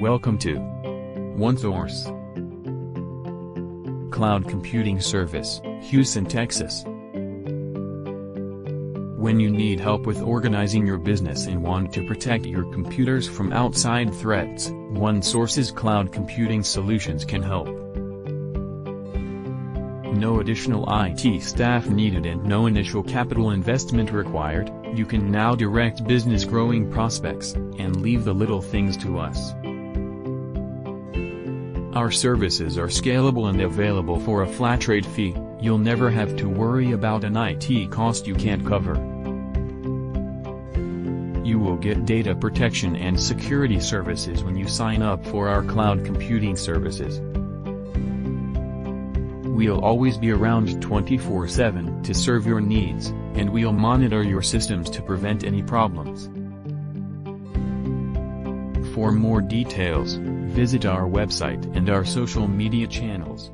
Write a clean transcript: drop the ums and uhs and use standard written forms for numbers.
Welcome to Onesource. Cloud Computing Service, Houston, Texas. When you need help with organizing your business and want to protect your computers from outside threats, Onesource's cloud computing solutions can help. No additional IT staff needed and no initial capital investment required, you can now direct business growing prospects, and leave the little things to us. Our services are scalable and available for a flat rate fee. You'll never have to worry about an IT cost you can't cover. You will get data protection and security services when you sign up for our cloud computing services. We'll always be around 24/7 to serve your needs, and we'll monitor your systems to prevent any problems. For more details, visit our website and our social media channels.